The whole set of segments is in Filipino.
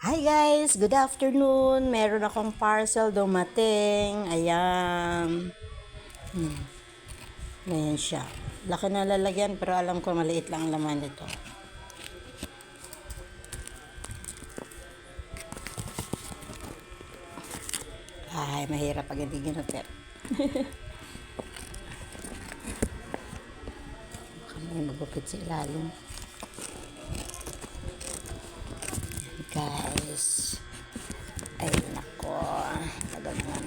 Hi guys! Good afternoon! Meron akong parcel dumating. Ayan. Ganyan siya. Laki na lalagyan pero alam ko maliit lang ang laman nito. Ay, mahirap pag hindi ginupit. Baka may magupit sa ilalim. Guys. Ay, nako. Tagal naman.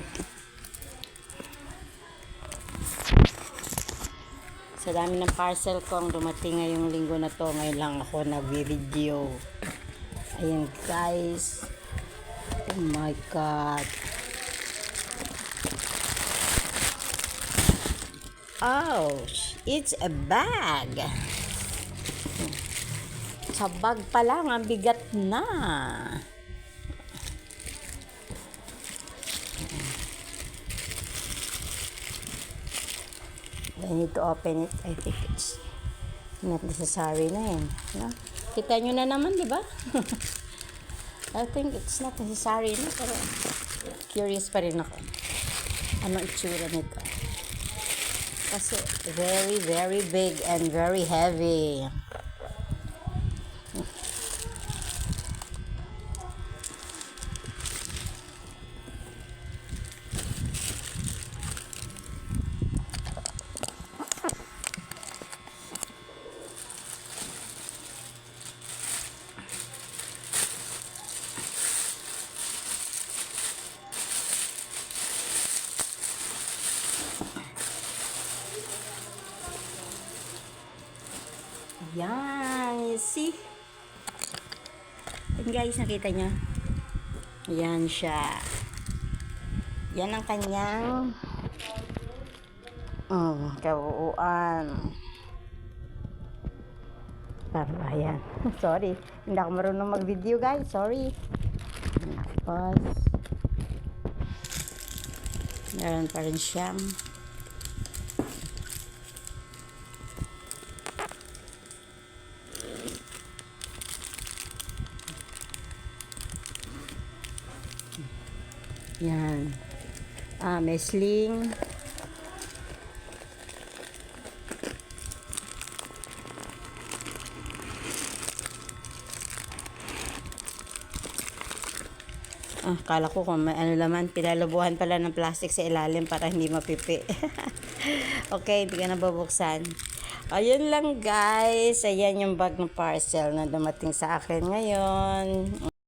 Sa dami ng parcel ko ang dumating ngayong linggo na to, ngayon lang ako nag-video. Ayan guys. Oh my God. Oh, it's a bag. Sa bag pa lang, ang bigat na. I need to open it. I think it's not necessary na yun. No? Kita nyo na naman, di ba? I think it's not necessary na, pero curious pa rin ako. Ano itsura nito? Kasi very, very big and very heavy. Yan, you see? Yan guys, nakita nyo? Yan siya. Yan ang kanyang kabuuan. Para yan. Sorry, hindi ako marunong mag-video guys. Sorry. Tapos, meron pa rin siyang yan. May sling. Kala ko kung may ano laman, pinalubuhan pala ng plastic sa ilalim para hindi mapipi. Okay, hindi ka na babuksan. Ayun lang guys. Ayan yung bag ng parcel na dumating sa akin ngayon.